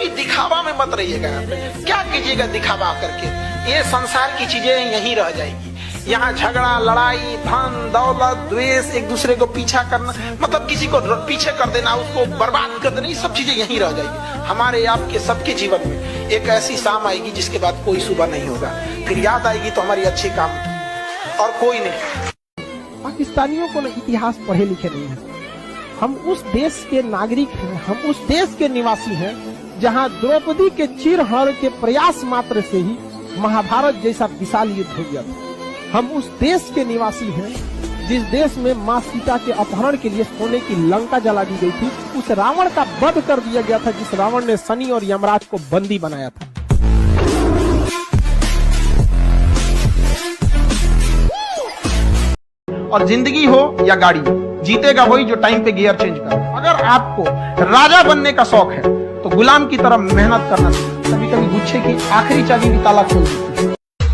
कभी दिखावा में मत रहिएगा। क्या कीजिएगा दिखावा करके? ये संसार की चीजें यहीं रह जाएगी। यहाँ झगड़ा, लड़ाई, धन दौलत, द्वेष, एक दूसरे को पीछा करना, मतलब किसी को पीछे कर देना, उसको बर्बाद कर देना, ये सब चीजें यहीं रह जाएगी। हमारे आपके सबके जीवन में एक ऐसी शाम आएगी जिसके बाद कोई सुबह नहीं होगा। फिर याद आएगी तो हमारी अच्छी काम और कोई नहीं। पाकिस्तानियों को न इतिहास पढ़े लिखे नहीं है। हम उस देश के नागरिक हैं, हम उस देश के निवासी हैं जहां द्रौपदी के चीरहरण के प्रयास मात्र से ही महाभारत जैसा विशाल युद्ध हो गया था। हम उस देश के निवासी हैं जिस देश में मां सीता के अपहरण के लिए सोने की लंका जला दी गई थी। उस रावण का वध कर दिया गया था जिस रावण ने शनि और यमराज को बंदी बनाया था। और जिंदगी हो या गाड़ी, जीतेगा वही जो टाइम पे गियर चेंज कर। अगर आपको राजा बनने का शौक है तो गुलाम की तरह मेहनत करना चाहिए। कभी कभी गुच्छे की आखिरी चाबी भी ताला खोल देती है।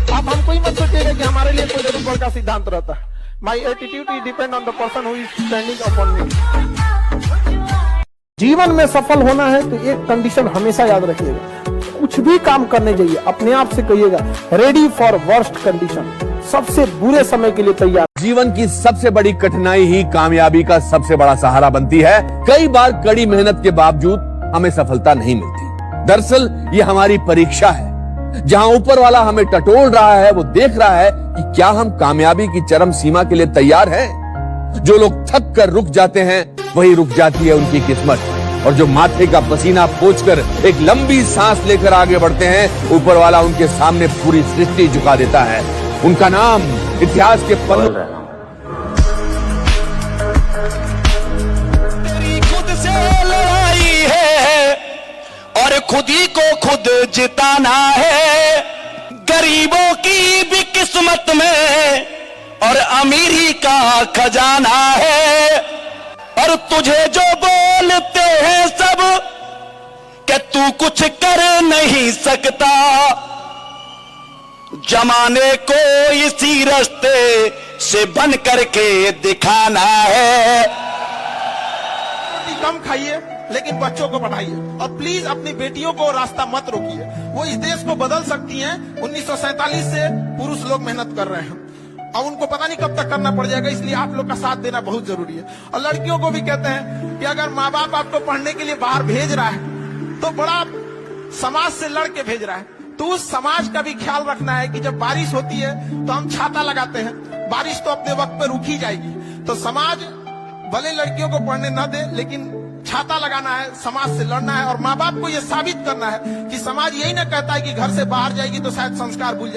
आप हमको ही मत सोचिएगा कि हमारे लिए कोई ऊपर का सिद्धांत रहता है। My attitude is depend on the person who is standing upon मी। जीवन में सफल होना है तो एक कंडीशन हमेशा याद रखिएगा, कुछ भी काम करने जाइए अपने आप से कहिएगा रेडी फॉर वर्स्ट कंडीशन, सबसे बुरे समय के लिए तैयार। जीवन की सबसे बड़ी कठिनाई ही कामयाबी का सबसे बड़ा सहारा बनती है। कई बार कड़ी मेहनत के बावजूद हमें सफलता नहीं मिलती। दरअसल ये हमारी परीक्षा है, जहां ऊपर वाला हमें टटोल रहा है, वो देख रहा है कि क्या हम कामयाबी की चरम सीमा के लिए तैयार हैं। जो लोग थक कर रुक जाते हैं वही रुक जाती है उनकी किस्मत, और जो माथे का पसीना पोंछकर एक लंबी सांस लेकर आगे बढ़ते हैं, ऊपर वाला उनके सामने पूरी सृष्टि झुका देता है। उनका नाम इतिहास के पन्नों खुद से लड़ाई है और खुद ही को खुद जिताना है। गरीबों की भी किस्मत में और अमीरी का खजाना है। और तुझे जो बोलते हैं सब कि तू कुछ कर नहीं सकता, जमाने को इसी रास्ते से बन करके दिखाना है। कम खाइए लेकिन बच्चों को पढ़ाइए, और प्लीज अपनी बेटियों को रास्ता मत रोकिए। वो इस देश को बदल सकती हैं। 1947 से पुरुष लोग मेहनत कर रहे हैं, अब उनको पता नहीं कब तक करना पड़ जाएगा, इसलिए आप लोग का साथ देना बहुत जरूरी है। और लड़कियों को भी कहते हैं कि अगर माँ बाप आपको पढ़ने के लिए बाहर भेज रहा है तो बड़ा समाज से लड़ के भेज रहा है, तो उस समाज का भी ख्याल रखना है कि जब बारिश होती है तो हम छाता लगाते हैं, बारिश तो अपने वक्त पे रुक ही जाएगी। तो समाज भले लड़कियों को पढ़ने न दे, लेकिन छाता लगाना है, समाज से लड़ना है, और माँ बाप को यह साबित करना है कि समाज यही ना कहता है कि घर से बाहर जाएगी तो शायद संस्कार भूल जाए।